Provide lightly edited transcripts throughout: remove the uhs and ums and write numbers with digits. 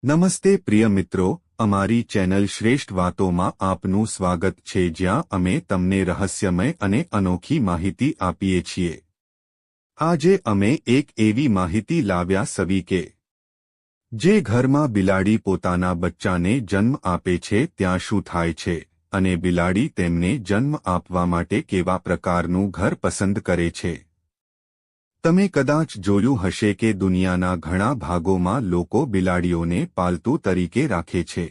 નમસ્તે પ્રિય મિત્રો, અમારી ચેનલ શ્રેષ્ઠ વાતોમાં આપનું સ્વાગત છે, જ્યાં અમે તમને રહસ્યમય અને અનોખી માહિતી આપીએ છીએ. આજે અમે એક એવી માહિતી લાવ્યા સવી કે જે ઘરમાં બિલાડી પોતાના બચ્ચાને જન્મ આપે છે ત્યાં શું થાય છે અને બિલાડી તેમને જન્મ આપવા માટે કેવા પ્રકારનું ઘર પસંદ કરે છે. તમે કદાચ જોયું હશે કે દુનિયાના ઘણા ભાગોમાં લોકો બિલાડીઓને પાલતુ તરીકે રાખે છે.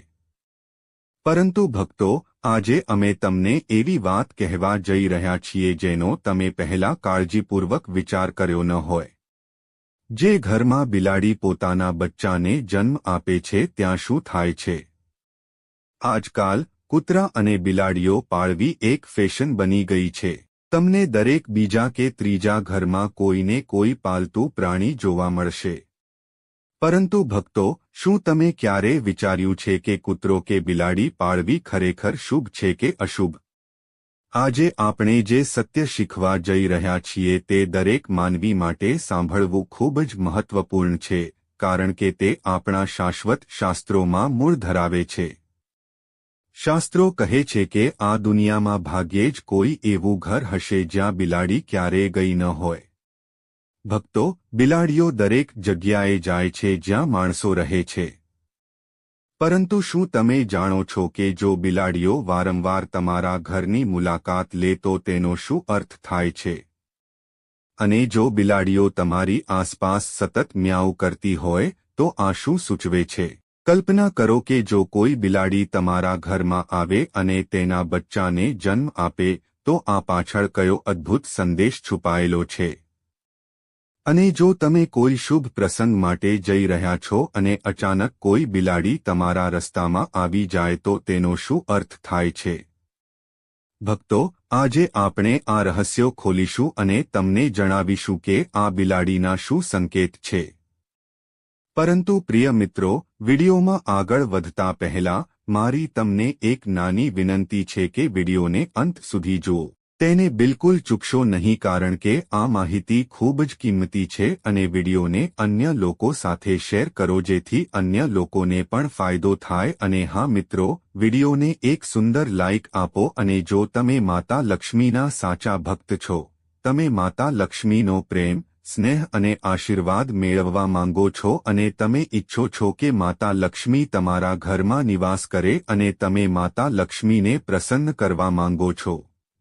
પરંતુ ભક્તો, આજે અમે તમને એવી વાત કહેવા જઈ રહ્યા છીએ જેનો તમે પહેલા કાળજીપૂર્વક વિચાર કર્યો ન હોય. જે ઘરમાં બિલાડી પોતાના બચ્ચાને જન્મ આપે છે ત્યાં શું થાય છે. આજકાલ કૂતરા અને બિલાડીઓ પાળવી એક ફેશન બની ગઈ છે. તમને દરેક બીજા કે ત્રીજા ઘરમાં કોઈને કોઈ પાલતુ પ્રાણી જોવા મળશે. પરંતુ ભક્તો, શું તમે ક્યારેય વિચાર્યું છે કે કૂતરો કે બિલાડી પાળવી ખરેખર શુભ છે કે અશુભ? આજે આપણે જે સત્ય શીખવા જઈ રહ્યા છીએ તે દરેક માનવી માટે સાંભળવું ખૂબ જ મહત્વપૂર્ણ છે, કારણ કે તે આપણા શાશ્વત શાસ્ત્રોમાં મૂળ ધરાવે છે. શાસ્ત્રો કહે છે કે આ દુનિયામાં ભાગ્યે જ કોઈ એવું ઘર હશે જ્યાં બિલાડી ક્યારેય ગઈ ન હોય. ભક્તો, બિલાડીઓ દરેક જગ્યાએ જાય છે જ્યાં માણસો રહે છે. પરંતુ શું તમે જાણો છો કે જો બિલાડીઓ વારંવાર તમારા ઘરની મુલાકાત લે તો તેનો શું અર્થ થાય છે? અને જો બિલાડીઓ તમારી આસપાસ સતત મ્યાઉ કરતી હોય તો આ શું સૂચવે છે? કલ્પના કરો કે જો કોઈ બિલાડી તમારા ઘરમાં આવે અને તેના બચ્ચાને જન્મ આપે તો આ પાછળ કયો અદ્ભુત સંદેશ છુપાયેલો છે. અને જો તમે કોઈ શુભ પ્રસંગ માટે જઈ રહ્યા છો અને અચાનક કોઈ બિલાડી તમારા રસ્તામાં આવી જાય તો તેનો શું અર્થ થાય છે? ભક્તો, આજે આપણે આ રહસ્યો ખોલીશું અને તમને જણાવીશું કે આ બિલાડીના શું સંકેત છે. પરંતુ પ્રિય મિત્રો, વિડીયોમાં આગળ વધતા પહેલા મારી તમને એક નાની વિનંતી છે કે વિડીયોને અંત સુધી જુઓ. તેને બિલકુલ ચૂકશો નહીં, કારણ કે આ માહિતી ખૂબ જ કિંમતી છે અને વિડીયોને અન્ય લોકો સાથે શેર કરો જેથી અન્ય લોકોને પણ ફાયદો થાય. અને હા મિત્રો, વિડીયોને એક સુંદર લાઇક આપો અને જો તમે માતા લક્ષ્મીના સાચા ભક્ત છો, તમે માતા લક્ષ્મીનો પ્રેમ, સ્નેહ અને આશીર્વાદ મેળવવા માંગો છો અને તમે ઈચ્છો છો કે માતા લક્ષ્મી તમારા ઘરમાં નિવાસ કરે અને તમે માતા લક્ષ્મીને પ્રસન્ન કરવા માંગો છો,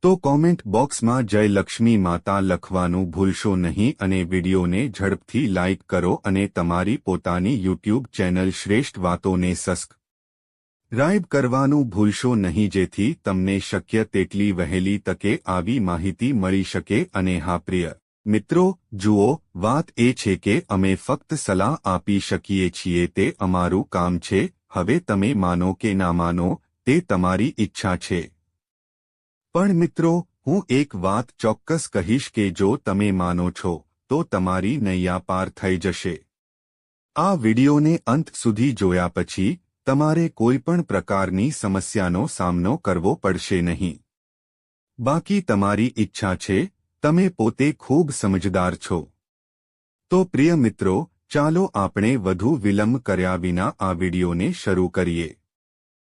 તો કોમેન્ટ બોક્સમાં જય લક્ષ્મી માતા લખવાનું ભૂલશો નહીં અને વિડીયોને ઝડપથી લાઇક કરો અને તમારી પોતાની યુટ્યુબ ચેનલ શ્રેષ્ઠ વાતોને સબસ્ક્રાઇબ કરવાનું ભૂલશો નહીં જેથી તમને શક્ય તેટલી વહેલી તકે આવી માહિતી મળી શકે. અને હા પ્રિય મિત્રો, જુઓ, વાત એ છે કે અમે ફક્ત સલાહ આપી શકીએ છીએ, તે અમારું કામ છે. હવે તમે માનો કે ના માનો તે તમારી ઈચ્છા છે. પણ મિત્રો, હું એક વાત ચોક્કસ કહીશ કે જો તમે માનો છો તો તમારી નૈયા પાર થઈ જશે. આ વિડીયોને અંત સુધી જોયા પછી તમારે કોઈ પણ પ્રકારની સમસ્યાનો સામનો કરવો પડશે નહીં. બાકી તમારી ઈચ્છા છે. તમે પોતે ખૂબ સમજદાર છો. તો પ્રિય મિત્રો, ચાલો આપણે વધુ વિલંબ કર્યા વિના આ વિડીયોને શરૂ કરીએ.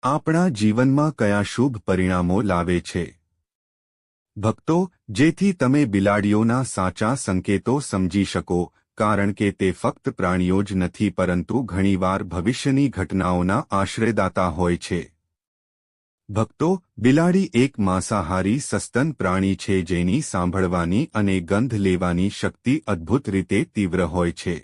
આપણા જીવનમાં કયા શુભ પરિણામો લાવે છે. ભક્તો, જેથી તમે બિલાડીઓના સાચા સંકેતો સમજી શકો, કારણ કે તે ફક્ત પ્રાણીઓ જ નથી પરંતુ ઘણીવાર ભવિષ્યની ઘટનાઓના આશ્રયદાતા હોય છે. ભક્તો, બિલાડી એક માંસાહારી સસ્તન પ્રાણી છે જેની સાંભળવાની અને ગંધ લેવાની શક્તિ અદ્ભુત રીતે તીવ્ર હોય છે.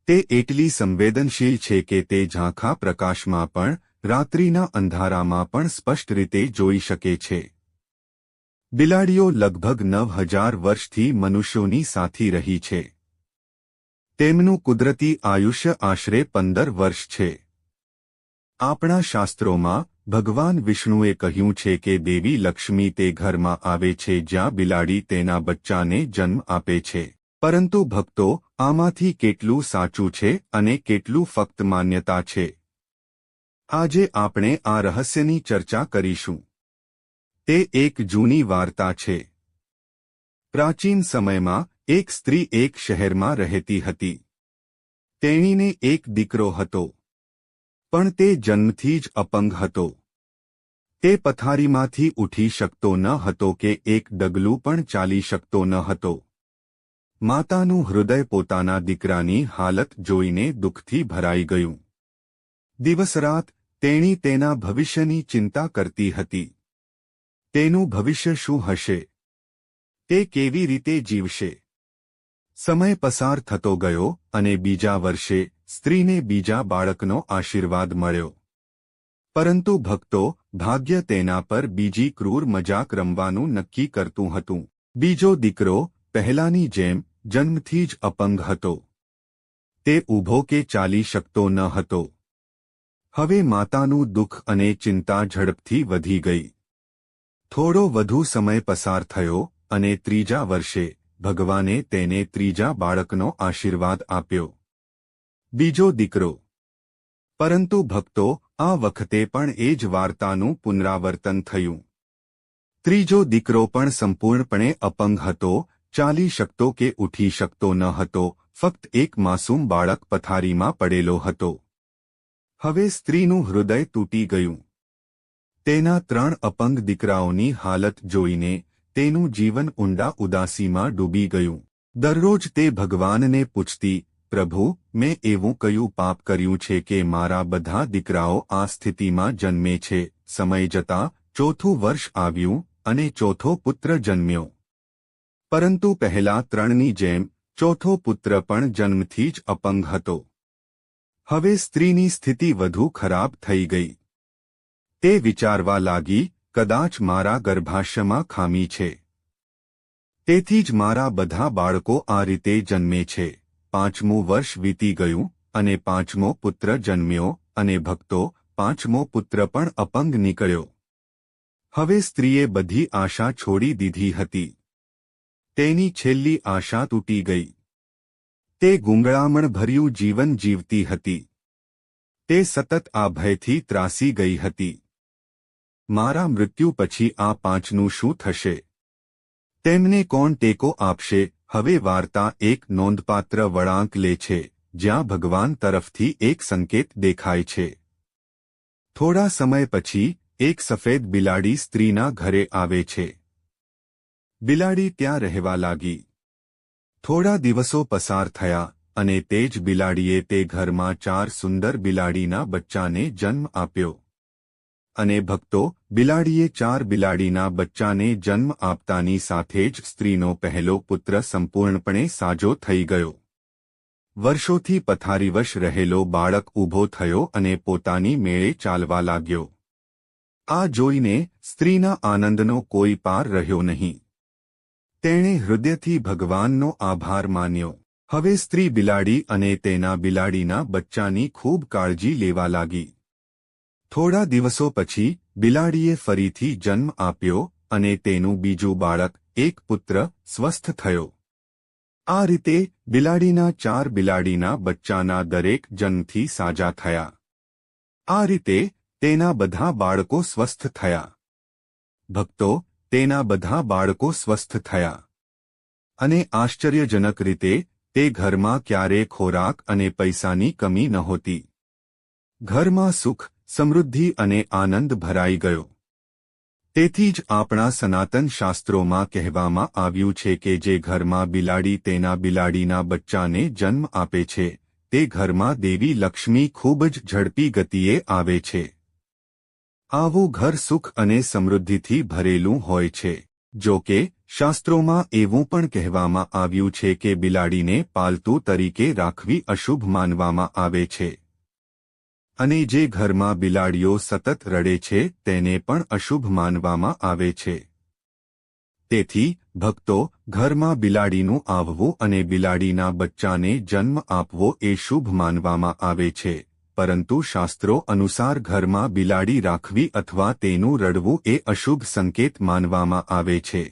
તે એટલી સંવેદનશીલ છે કે તે ઝાંખા પ્રકાશમાં પણ, રાત્રિના અંધારામાં પણ સ્પષ્ટ રીતે જોઈ શકે છે. બિલાડીઓ લગભગ 9000 વર્ષથી મનુષ્યોની સાથી રહી છે. તેમનું કુદરતી આયુષ્ય આશરે 15 વર્ષ છે. આપણા શાસ્ત્રોમાં ભગવાન વિષ્ણુએ કહ્યું છે કે દેવી લક્ષ્મી તે ઘરમાં આવે છે જ્યાં બિલાડી તેના બચ્ચાને જન્મ આપે છે. પરંતુ ભક્તો, આમાંથી કેટલું સાચું છે અને કેટલું ફક્ત માન્યતા છે? આજે આપણે આ રહસ્યની ચર્ચા કરીશું. તે એક જૂની વાર્તા છે. પ્રાચીન સમયમાં એક સ્ત્રી એક શહેરમાં રહેતી હતી. તેણીને એક દીકરો હતો. પણ તે જન્મથી જ અપંગ હતો. તે પથારીમાંથી ઉઠી શકતો ન હતો કે એક ડગલું પણ ચાલી શકતો ન હતો. માતાનું હૃદય પોતાના દીકરાની હાલત જોઈને દુઃખથી ભરાઈ ગયું. દિવસરાત તેણી તેના ભવિષ્યની ચિંતા કરતી હતી. તેનું ભવિષ્ય શું હશે? તે કેવી રીતે જીવશે? સમય પસાર થતો ગયો અને બીજા વર્ષે સ્ત્રીને બીજા બાળકનો આશીર્વાદ મળ્યો. પરંતુ ભક્તો, ભાગ્ય તેના પર બીજી ક્રૂર મજાક રમવાનું નક્કી કરતું હતું. બીજો દીકરો પહેલાની જેમ જન્મથી જ અપંગ હતો. તે ઊભો કે ચાલી શકતો ન હતો. હવે માતાનું દુઃખ અને ચિંતા ઝડપથી વધી ગઈ. થોડો વધુ સમય પસાર થયો અને ત્રીજા વર્ષે ભગવાને તેને ત્રીજા બાળકનો આશીર્વાદ આપ્યો. બીજો દીકરો. પરંતુ ભક્તો, આ વખતે પણ એ જ વાર્તાનું પુનરાવર્તન થયું. ત્રીજો દીકરો પણ સંપૂર્ણપણે અપંગ હતો, ચાલી શકતો કે ઉઠી શકતો ન હતો, ફક્ત એક માસૂમ બાળક પથારીમાં પડેલો હતો. હવે સ્ત્રીનું હૃદય તૂટી ગયું. તેના 3 અપંગ દીકરાઓની હાલત જોઈને તેનું જીવન ઊંડા ઉદાસીમાં ડૂબી ગયું. દરરોજ તે ભગવાનને પૂછતી, પ્રભુ, મેં એવું કયું પાપ કર્યું છે કે મારા બધા દીકરાઓ આ સ્થિતિમાં જન્મે છે? સમય જતાં 4થું વર્ષ આવ્યું અને 4થો પુત્ર જન્મ્યો. પરંતુ પહેલા 3ની જેમ 4થો પુત્ર પણ જન્મથી જ અપંગ હતો. હવે સ્ત્રીની સ્થિતિ વધુ ખરાબ થઈ ગઈ. તે વિચારવા લાગી, કદાચ મારા ગર્ભાશયમાં ખામી છે. તેથી જ મારા બધા બાળકો આ રીતે જન્મે છે. 5મું વર્ષ વીતી ગયું અને 5મો પુત્ર જન્મ્યો અને ભક્તો, 5મો પુત્ર પણ અપંગ નીકળ્યો. હવે સ્ત્રીએ બધી આશા છોડી દીધી હતી. તેની છેલ્લી આશા તૂટી ગઈ. તે ગુંગળામણ ભર્યું જીવન જીવતી હતી. તે સતત આ ભયથી ત્રાસી ગઈ હતી. મારા મૃત્યુ પછી આ 5નું શું થશે? તેમને કોણ ટેકો આપશે? હવે વાર્તા એક નોંધપાત્ર વળાંક લે છે, જ્યાં ભગવાન તરફથી એક સંકેત દેખાય છે. થોડા સમય પછી એક સફેદ બિલાડી સ્ત્રીના ઘરે આવે છે. બિલાડી ત્યાં રહેવા લાગી. થોડા દિવસો પસાર થયા અને તે જ બિલાડીએ તે ઘરમાં 4 સુંદર બિલાડીના બચ્ચાને જન્મ આપ્યો. અને ભક્તો, બિલાડીએ 4 બિલાડીના બચ્ચાને જન્મ આપતાની સાથે જ સ્ત્રીનો પહેલો પુત્ર સંપૂર્ણપણે સાજો થઈ ગયો. વર્ષોથી પથારીવશ રહેલો બાળક ઊભો થયો અને પોતાની મેળે ચાલવા લાગ્યો. આ જોઈને સ્ત્રીના આનંદનો કોઈ પાર રહ્યો નહીં. તેણે હૃદયથી ભગવાનનો આભાર માન્યો. હવે સ્ત્રી બિલાડી અને તેના બિલાડીના બચ્ચાની ખૂબ કાળજી લેવા લાગી. થોડા દિવસો પછી બિલાડીએ ફરીથી જન્મ આપ્યો અને તેનું બીજું બાળક, એક પુત્ર, સ્વસ્થ થયો. આ રીતે બિલાડીના 4 બિલાડીના બચ્ચાના દરેક જન્મથી સાજા થયા. આ રીતે તેના બધા બાળકો સ્વસ્થ થયા. ભક્તો, તેના બધા બાળકો સ્વસ્થ થયા. અને આશ્ચર્યજનક રીતે તે ઘરમાં ક્યારેય ખોરાક અને પૈસાની કમી નહોતી. ઘરમાં સુખ, સમૃદ્ધિ અને આનંદ ભરાઈ ગયો. તેથી જ આપણા સનાતન શાસ્ત્રોમાં કહેવામાં આવ્યું છે કે જે ઘરમાં બિલાડી તેના બિલાડીના બચ્ચાને જન્મ આપે છે, તે ઘરમાં દેવી લક્ષ્મી ખૂબ જ ઝડપી ગતિએ આવે છે. આવું ઘર સુખ અને સમૃદ્ધિથી ભરેલું હોય છે. જો કે શાસ્ત્રોમાં એવું પણ કહેવામાં આવ્યું છે કે બિલાડીને પાલતુ તરીકે રાખવી અશુભ માનવામાં આવે છે. અને જે ઘરમાં બિલાડીઓ સતત રડે છે તેને પણ અશુભ માનવામાં આવે છે. તેથી ભક્તો, ઘરમાં બિલાડીનું આવવું અને બિલાડીના બચ્ચાને જન્મ આપવો એ શુભ માનવામાં આવે છે, પરંતુ શાસ્ત્રો અનુસાર ઘરમાં બિલાડી રાખવી અથવા તેનું રડવું એ અશુભ સંકેત માનવામાં આવે છે.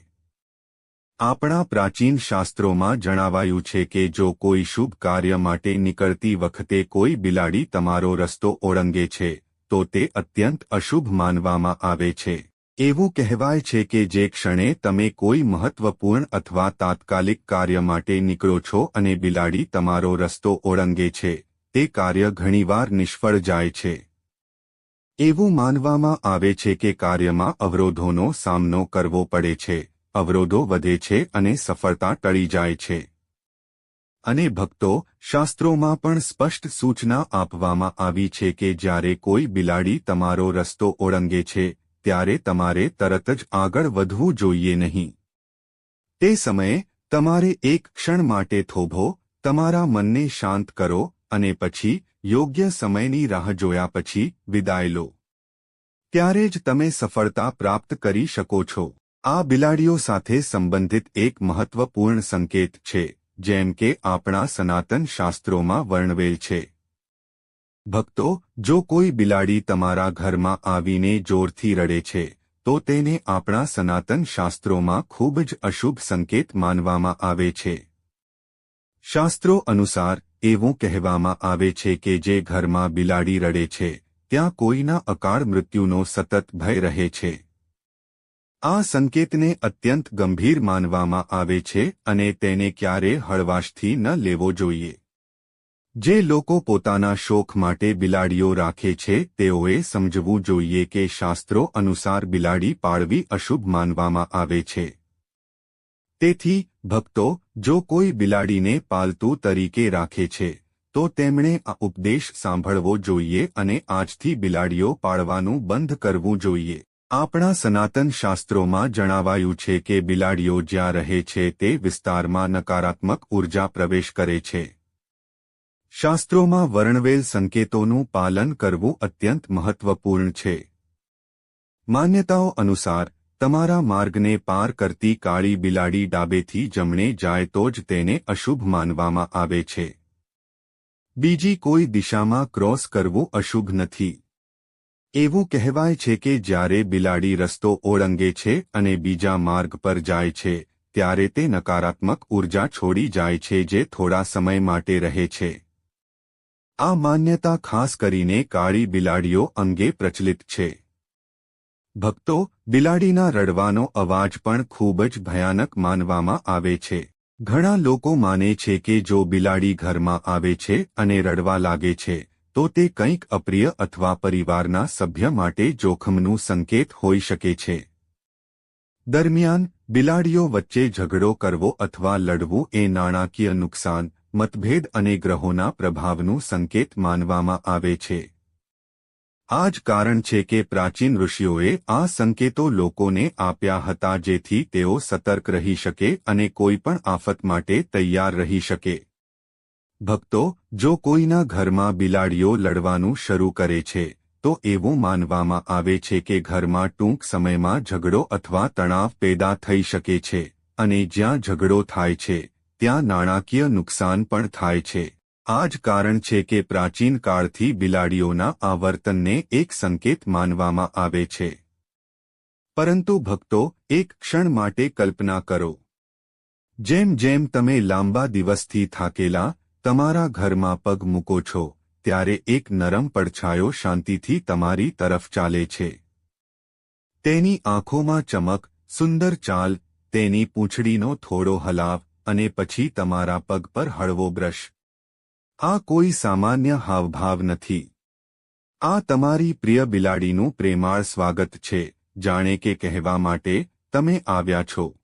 આપણા પ્રાચીન શાસ્ત્રોમાં જણાવાયું છે કે જો કોઈ શુભ કાર્ય માટે નીકળતી વખતે કોઈ બિલાડી તમારો રસ્તો ઓળંગે છે, તો તે અત્યંત અશુભ માનવામાં આવે છે. એવું કહેવાય છે કે જે ક્ષણે તમે કોઈ મહત્વપૂર્ણ અથવા તાત્કાલિક કાર્ય માટે નીકળો છો અને બિલાડી તમારો રસ્તો ઓળંગે છે, તે કાર્ય ઘણીવાર નિષ્ફળ જાય છે. એવું માનવામાં આવે છે કે કાર્યમાં અવરોધોનો સામનો કરવો પડે છે, અવરોધો વધે છે અને સફળતા ટળી જાય છે. અને ભક્તો, શાસ્ત્રોમાં પણ સ્પષ્ટ સૂચના આપવામાં આવી છે કે જ્યારે કોઈ બિલાડી તમારો રસ્તો ઓળંગે છે ત્યારે તમારે તરત જ આગળ વધવું જોઈએ નહીં. તે સમયે તમારે એક ક્ષણ માટે થોભો, તમારા મનને શાંત કરો અને પછી યોગ્ય સમયની રાહ જોયા પછી વિદાય લો. ત્યારે જ તમે સફળતા પ્રાપ્ત કરી શકો છો. આ બિલાડીઓ સાથે સંબંધિત એક મહત્વપૂર્ણ સંકેત છે, જેમ કે આપણા સનાતન શાસ્ત્રોમાં વર્ણવેલ છે. ભક્તો, જો કોઈ બિલાડી તમારા ઘરમાં આવીને જોરથી રડે છે, તો તેને આપણા સનાતન શાસ્ત્રોમાં ખૂબ જ અશુભ સંકેત માનવામાં આવે છે. શાસ્ત્રો અનુસાર એવું કહેવામાં આવે છે કે જે ઘરમાં બિલાડી રડે છે, ત્યાં કોઈના અકાળ મૃત્યુનો સતત ભય રહે છે. આ સંકેતને અત્યંત ગંભીર માનવામાં આવે છે અને તેને ક્યારેય હળવાશથી ન લેવો જોઈએ. જે લોકો પોતાના શોખ માટે બિલાડીઓ રાખે છે તેઓએ સમજવું જોઈએ કે શાસ્ત્રો અનુસાર બિલાડી પાળવી અશુભ માનવામાં આવે છે. તેથી, ભક્તો, જો કોઈ બિલાડીને પાલતુ તરીકે રાખે છે, તો તેમણે આ ઉપદેશ સાંભળવો જોઈએ અને આજથી બિલાડીઓ પાળવાનું બંધ કરવું જોઈએ. આપણા સનાતન શાસ્ત્રોમાં જણાવાયું છે કે બિલાડીઓ જ્યાં રહે છે તે વિસ્તારમાં નકારાત્મક ઉર્જા પ્રવેશ કરે છે. શાસ્ત્રોમાં વર્ણવેલ સંકેતોનું પાલન કરવું અત્યંત મહત્વપૂર્ણ છે. માન્યતાઓ અનુસાર, તમારા માર્ગને પાર કરતી કાળી બિલાડી ડાબેથી જમણે જાય તો જ તેને અશુભ માનવામાં આવે છે. બીજી કોઈ દિશામાં ક્રોસ કરવું અશુભ નથી. એવું કહેવાય છે કે જ્યારે બિલાડી રસ્તો ઓળંગે છે અને બીજા માર્ગ પર જાય છે, ત્યારે તે નકારાત્મક ઉર્જા છોડી જાય છે જે થોડા સમય માટે રહે છે. આ માન્યતા ખાસ કરીને કાળી બિલાડીઓ અંગે પ્રચલિત છે. ભક્તો, બિલાડીના રડવાનો અવાજ પણ ખૂબ જ ભયાનક માનવામાં આવે છે. ઘણા લોકો માને છે કે જો બિલાડી ઘરમાં આવે છે અને રડવા લાગે છે, તો તે કંઈક અપ્રિય અથવા પરિવારના સભ્ય માટે જોખમનું સંકેત હોઈ શકે છે. દરમિયાન, બિલાડીઓ વચ્ચે ઝઘડો કરવો અથવા લડવું એ નાણાકીય નુકસાન, મતભેદ અને ગ્રહોના પ્રભાવનું સંકેત માનવામાં આવે છે. આ જ કારણ છે કે પ્રાચીન ઋષિઓએ આ સંકેતો લોકોને આપ્યા હતા જેથી તેઓ સતર્ક રહી શકે અને કોઈપણ આફત માટે તૈયાર રહી શકે. ભક્તો, જો કોઈના ઘરમાં બિલાડીઓ લડવાનું શરૂ કરે છે, તો એવું માનવામાં આવે છે કે ઘરમાં ટૂંક સમયમાં ઝઘડો અથવા તણાવ પેદા થઈ શકે છે, અને જ્યાં ઝઘડો થાય છે, ત્યાં નાણાકીય નુકસાન પણ થાય છે. આ જ કારણ છે કે પ્રાચીન કાળથી બિલાડીઓના આ વર્તનને એક સંકેત માનવામાં આવે છે. પરંતુ ભક્તો, એક ક્ષણ માટે કલ્પના કરો. જેમ જેમ તમે લાંબા દિવસથી થાકેલા તમારા ઘરમાં પગ મૂકો છો, ત્યારે એક નરમ પડછાયો શાંતિથી તમારી તરફ ચાલે છે. તેની આંખોમાં ચમક, સુંદર ચાલ, તેની પૂંછડીનો થોડો હલાવ અને પછી તમારા પગ પર હળવો બ્રશ. આ કોઈ સામાન્ય હાવભાવ નથી. આ તમારી પ્રિય બિલાડીનું પ્રેમાળ સ્વાગત છે, જાણે કે કહેવા માટે, તમે આવ્યા છો.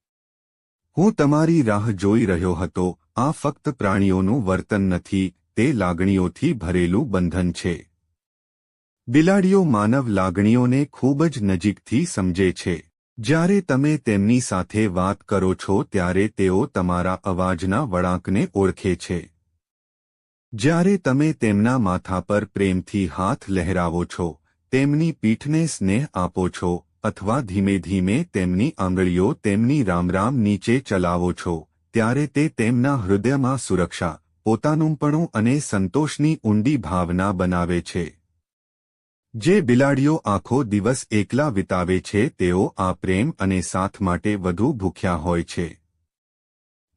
હું તમારી રાહ જોઈ રહ્યો હતો. આ ફક્ત પ્રાણીઓનું વર્તન નથી, તે લાગણીઓથી ભરેલું બંધન છે. બિલાડીઓ માનવ લાગણીઓને ખૂબ જ નજીકથી સમજે છે. જ્યારે તમે તેમની સાથે વાત કરો છો ત્યારે તેઓ તમારા અવાજના વળાંકને ઓળખે છે. જ્યારે તમે તેમના માથા પર પ્રેમથી હાથ લહેરાવો છો, તેમની પીઠને સ્નેહ આપો છો, અથવા ધીમે ધીમે તેમની આંગળીઓ તેમની રામરામ નીચે ચલાવો છો, ત્યારે તે તેમના હૃદયમાં સુરક્ષા, પોતાનુંપણું અને સંતોષની ઊંડી ભાવના બનાવે છે. જે બિલાડીઓ આખો દિવસ એકલા વિતાવે છે તેઓ આ પ્રેમ અને સાથ માટે વધુ ભૂખ્યા હોય છે.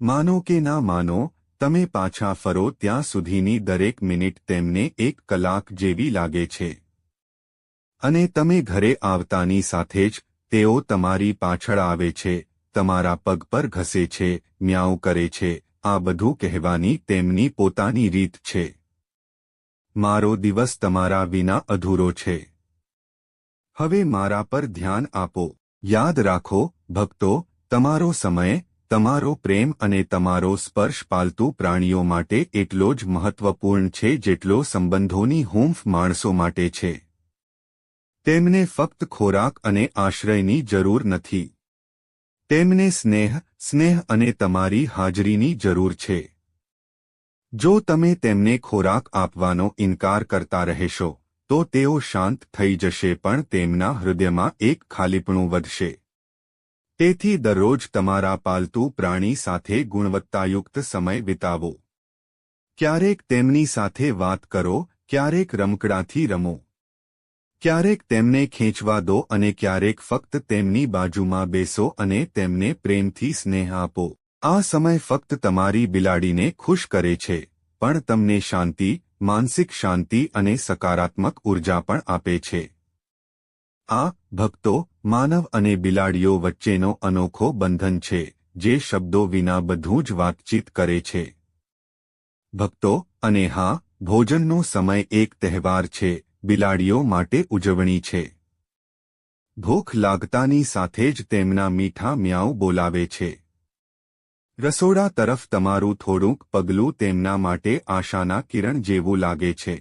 માનો કે ના માનો, તમે પાછા ફરો ત્યાં સુધીની દરેક મિનિટ તેમને એક કલાક જેવી લાગે છે. અને તમે ઘરે આવતાની સાથે જ તેઓ તમારી પાછળ આવે છે, તમારા પગ પર ઘસે છે, મ્યાઉ કરે છે. આ બધું કહેવાની તેમની પોતાની રીત છે. મારો દિવસ તમારા વિના અધૂરો છે. હવે મારા પર ધ્યાન આપો. યાદ રાખો ભક્તો, તમારો સમય, તમારો પ્રેમ અને તમારો સ્પર્શ પાલતુ પ્રાણીઓ માટે એટલો જ મહત્વપૂર્ણ છે જેટલો સંબંધોની હૂંફ માણસો માટે છે. તેમને ફક્ત ખોરાક અને આશ્રયની જરૂર નથી. તેમને સ્નેહ અને તમારી હાજરીની જરૂર છે. જો તમે તેમને ખોરાક આપવાનો ઇનકાર કરતા રહેશો, તો તેઓ શાંત થઈ જશે પણ તેમના હૃદયમાં એક ખાલીપણું વધશે. તેથી દરરોજ તમારા પાલતુ પ્રાણી સાથે ગુણવત્તાયુક્ત સમય વિતાવો. ક્યારેક તેમની સાથે વાત કરો, ક્યારેક રમકડાથી રમો. ક્યારેક તેમને ખેંચવા દો અને ક્યારેક ફક્ત તેમની બાજુમાં બેસો અને તેમને પ્રેમથી સ્નેહ આપો. આ સમય ફક્ત તમારી બિલાડીને ખુશ કરે છે, પણ તમને શાંતિ, માનસિક શાંતિ અને સકારાત્મક ઉર્જા પણ આપે છે. આ, ભક્તો, માનવ અને બિલાડીઓ વચ્ચેનો અનોખો બંધન છે, જે શબ્દો વિના બધું જ વાતચીત કરે છે. ભક્તો, અને હા, ભોજનનો સમય એક તહેવાર છે, બિલાડીઓ માટે ઉજવણી છે. ભૂખ લાગતાની સાથે જ તેમના મીઠા મ્યાઉ બોલાવે છે. રસોડા તરફ તમારું થોડુંક પગલું તેમના માટે આશાના કિરણ જેવું લાગે છે.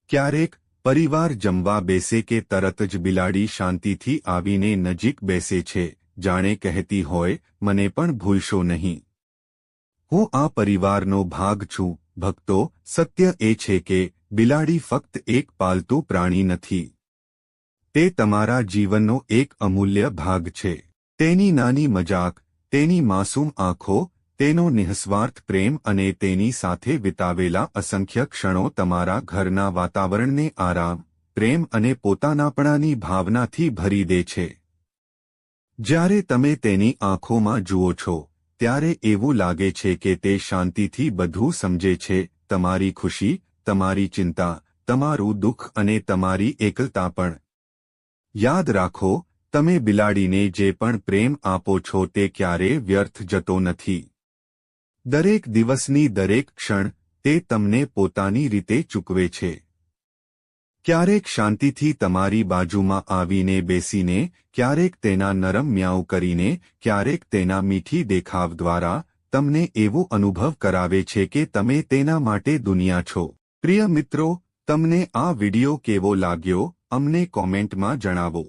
ક્યારેક પરિવાર જમવા બેસે કે તરત જ બિલાડી શાંતિથી આવીને નજીક બેસે છે, જાણે કહેતી હોય, મને પણ ભૂલશો નહીં. હું આ પરિવારનો ભાગ છું. ભક્તો, સત્ય એ છે કે બિલાડી ફક્ત એક પાલતુ પ્રાણી નથી. તે તમારા જીવનનો એક અમૂલ્ય ભાગ છે. તેની નાની મજાક, તેની માસૂમ આંખો, તેનો નિઃસ્વાર્થ પ્રેમ અને તેની સાથે વિતાવેલા અસંખ્ય ક્ષણો તમારા ઘરના વાતાવરણને આરામ, પ્રેમ અને પોતાનાપણાની ભાવનાથી ભરી દે છે. જ્યારે તમે તેની આંખોમાં જુઓ છો, ત્યારે એવું લાગે છે કે તે શાંતિથી બધું સમજે છે, તમારી ખુશી, તમારી ચિંતા, તમારું દુઃખ અને તમારી એકલતા પણ. યાદ રાખો, તમે બિલાડીને જે પણ પ્રેમ આપો છો તે ક્યારેય વ્યર્થ જતો નથી. દરેક દિવસની દરેક ક્ષણ, તે તમને પોતાની રીતે ચૂકવે છે. ક્યારેક શાંતિથી તમારી બાજુમાં આવીને બેસીને, ક્યારેક તેના નરમ મ્યાઉ કરીને, ક્યારેક તેના મીઠી દેખાવ દ્વારા, તમને એવો અનુભવ કરાવે છે કે તમે તેના માટે દુનિયા છો. પ્રિય મિત્રો, તમને આ વિડિયો કેવો લાગ્યો, અમને કોમેન્ટમાં જણાવો.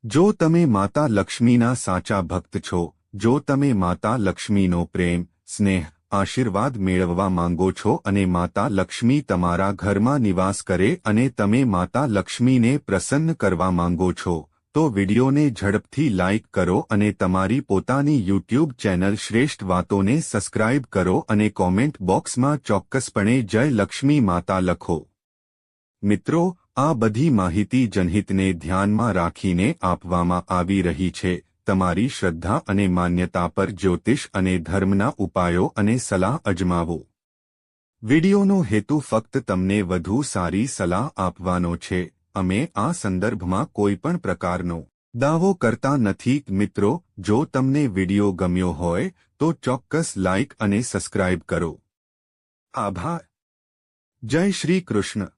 જો તમે માતા લક્ષ્મીના સાચા ભક્ત છો, જો તમે માતા લક્ષ્મીનો પ્રેમ, સ્નેહ, આશીર્વાદ મેળવવા માંગો છો અને માતા લક્ષ્મી તમારા ઘરમાં નિવાસ કરે અને તમે માતા લક્ષ્મીને પ્રસન્ન કરવા માંગો છો, તો વિડિયોને ઝડપથી લાઇક કરો અને તમારી પોતાની યુટ્યુબ ચેનલ શ્રેષ્ઠ વાતોને સબસ્ક્રાઇબ કરો અને કોમેન્ટ બોક્સમાં ચોક્કસપણે જય લક્ષ્મી માતા લખો. મિત્રો, આ બધી માહિતી જનહિતને ધ્યાનમાં રાખીને આપવામાં આવી રહી છે. તમારી શ્રદ્ધા અને માન્યતા પર જ્યોતિષ અને ધર્મના ઉપાયો અને સલાહ અજમાવો. વિડિયોનો હેતુ ફક્ત તમને વધુ સારી સલાહ આપવાનો છે. અમે આ સંદર્ભમાં કોઈ પણ પ્રકારનો દાવો કરતા નથી. મિત્રો, જો તમને વિડિયો ગમ્યો હોય તો ચોક્કસ લાઇક અને સબસ્ક્રાઇબ કરો. આભાર. જય શ્રી કૃષ્ણ.